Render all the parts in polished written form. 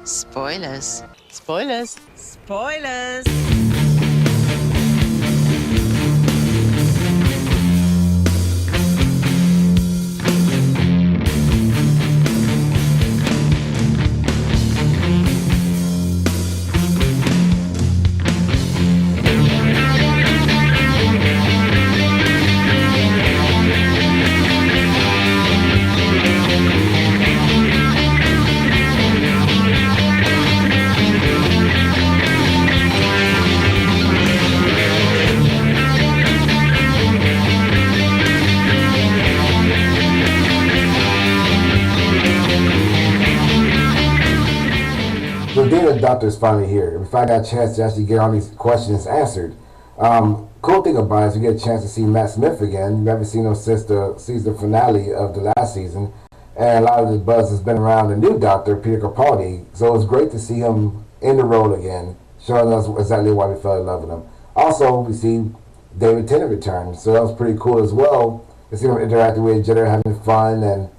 Spoilers. Spoilers. Spoilers! The day the doctor's finally here. We finally got a chance to actually get all these questions answered. Cool thing about it is we get a chance to see Matt Smith again. We haven't seen him since the season finale of the last season. And a lot of the buzz has been around the new doctor, Peter Capaldi. So it was great to see him in the role again, showing us exactly why we fell in love with him. Also, we see David Tennant return. So that was pretty cool as well to see him interacting with each other, having fun,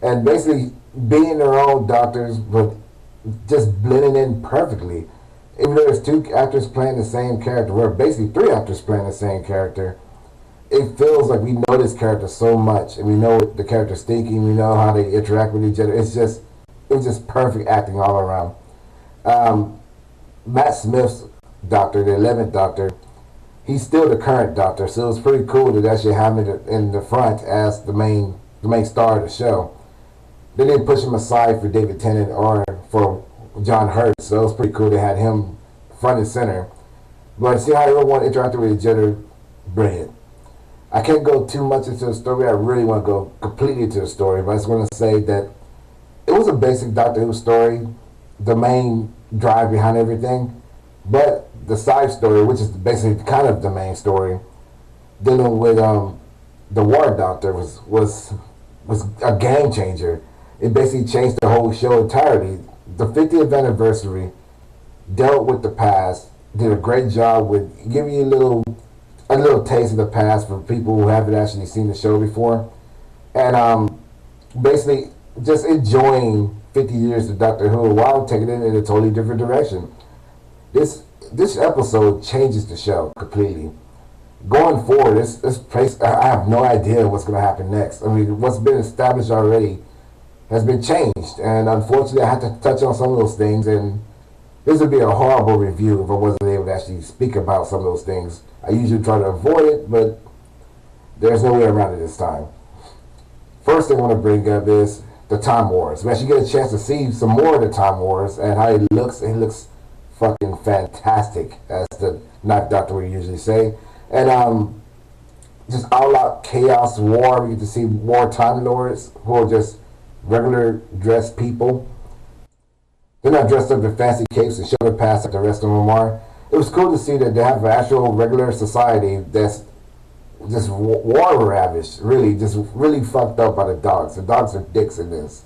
and basically being their own doctors, but just blending in perfectly. Even though there's two actors playing the same character, or basically three actors playing the same character, it feels like we know this character so much, and we know the character's thinking, we know how they interact with each other. It was just perfect acting all around. Matt Smith's Doctor, the 11th Doctor, he's still the current Doctor, so it was pretty cool to actually have him in the front as the main star of the show. They didn't push him aside for David Tennant or for John Hurt, so it was pretty cool they had him front and center. But see how everyone interacted with each other, brilliant. I can't go too much into the story. I really want to go completely into the story, but I just want to say that it was a basic Doctor Who story, the main drive behind everything, but the side story, which is basically kind of the main story, dealing with the War Doctor was a game changer. It basically changed the whole show entirely. The 50th anniversary dealt with the past, did a great job with giving you a little taste of the past for people who haven't actually seen the show before, and basically just enjoying 50 years of Doctor Who while taking it in a totally different direction. This episode changes the show completely. Going forward, this place, I have no idea what's going to happen next. I mean, what's been established already has been changed, and unfortunately I had to touch on some of those things, and this would be a horrible review if I wasn't able to actually speak about some of those things. I usually try to avoid it, but there's no way around it this time. First thing I want to bring up is the Time Wars. We actually get a chance to see some more of the Time Wars and how it looks. It looks fucking fantastic, as the Ninth Doctor would usually say. And just all out chaos war. We get to see more Time Lords who are just regular dressed people. They're not dressed up in fancy capes and shoulder pads like the rest of them are. It was cool to see that they have an actual regular society that's just war ravished, just really fucked up by the dogs. The dogs are dicks in this.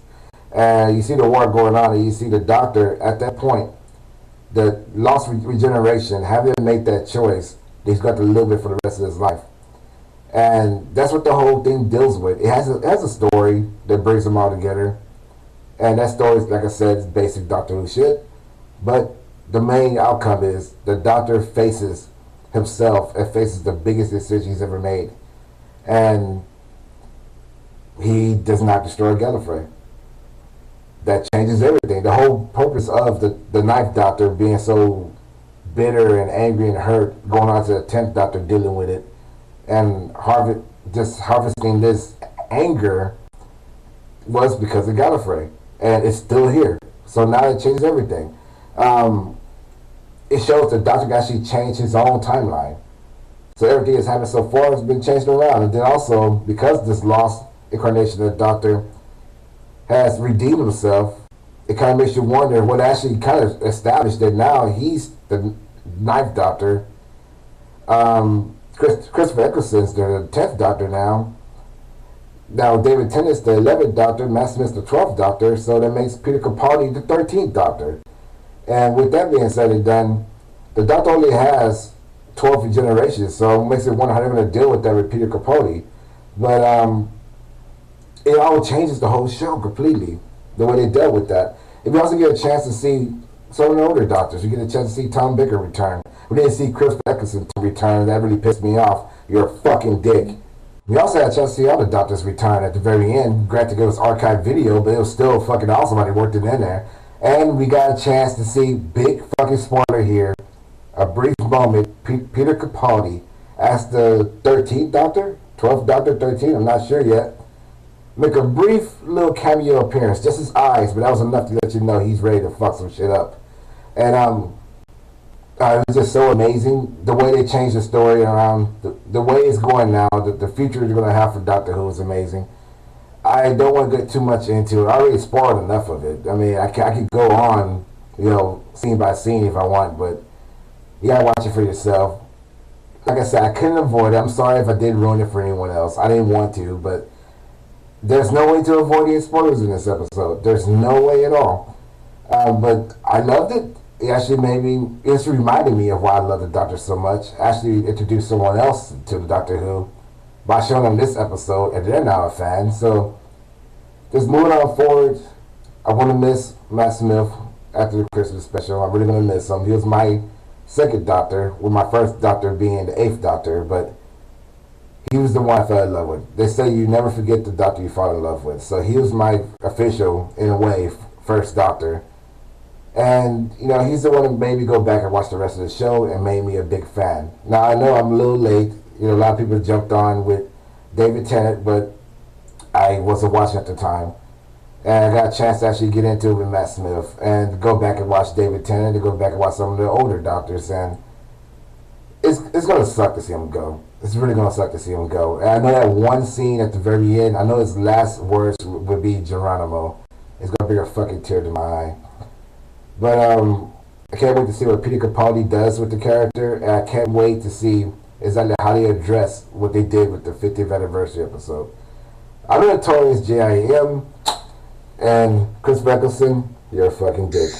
And you see the war going on, and you see the Doctor at that point, the lost regeneration, having to make that choice, he's got to live it for the rest of his life. And that's what the whole thing deals with. It has a story that brings them all together. And that story, like I said, is basic Doctor Who shit. But the main outcome is the Doctor faces himself and faces the biggest decision he's ever made. And he does not destroy Gallifrey. That changes everything. The whole purpose of the Ninth Doctor being so bitter and angry and hurt, going on to the 10th Doctor dealing with it, and harvesting this anger was because of Gallifrey, and it's still here. So now it changes everything. It shows the Doctor can actually change his own timeline. So everything that's happened so far has been changed around, and then also because this lost incarnation of the Doctor has redeemed himself, it kind of makes you wonder what actually kind of established that now he's the Ninth Doctor. Christopher Eccleston's the 10th Doctor now. Now David Tennant's the 11th Doctor, Matt Smith's the 12th Doctor, so that makes Peter Capaldi the 13th Doctor. And with that being said and done, the Doctor only has 12 generations, so it makes it wonder how they're going to deal with that with Peter Capaldi. But it all changes the whole show completely, the way they dealt with that. And we also get a chance to see some of the older doctors. We get a chance to see Tom Baker return. We didn't see Chris Eccleston return. That really pissed me off. You're a fucking dick. We also had a chance to see all the doctors return at the very end. Granted, it was archived video, but it was still fucking awesome how they worked it in there. And we got a chance to see, big fucking spoiler here, a brief moment, Peter Capaldi as the 13th Doctor? 12th Doctor, 13? I'm not sure yet. Make a brief little cameo appearance, just his eyes, but that was enough to let you know he's ready to fuck some shit up. And it was just so amazing the way they changed the story around, the way it's going now, the future you're going to have for Doctor Who is amazing. I don't want to get too much into it. I already spoiled enough of it. I mean, I could go on, scene by scene if I want, but you gotta watch it for yourself. Like I said, I couldn't avoid it. I'm sorry if I did ruin it for anyone else. I didn't want to, but there's no way to avoid any spoilers in this episode. There's no way at all. But I loved it. It actually reminded me of why I love the Doctor so much. Actually introduced someone else to the Doctor Who by showing them this episode, and they're now a fan. So just moving on forward, I want to miss Matt Smith after the Christmas special. I'm really going to miss him. He was my second Doctor, with my first Doctor being the 8th Doctor, but he was the one I fell in love with. They say you never forget the Doctor you fall in love with. So he was my official, in a way, first Doctor. And, he's the one that made me go back and watch the rest of the show and made me a big fan. Now, I know I'm a little late. A lot of people jumped on with David Tennant, but I wasn't watching at the time. And I got a chance to actually get into it with Matt Smith and go back and watch David Tennant and go back and watch some of the older Doctors. And it's going to suck to see him go. It's really going to suck to see him go. And I know that one scene at the very end, I know his last words would be Geronimo. It's going to bring a fucking tear to my eye. But I can't wait to see what Peter Capaldi does with the character. And I can't wait to see exactly how they address what they did with the 50th anniversary episode. I'm a notorious JIM, and Chris Eccleston, you're a fucking dick.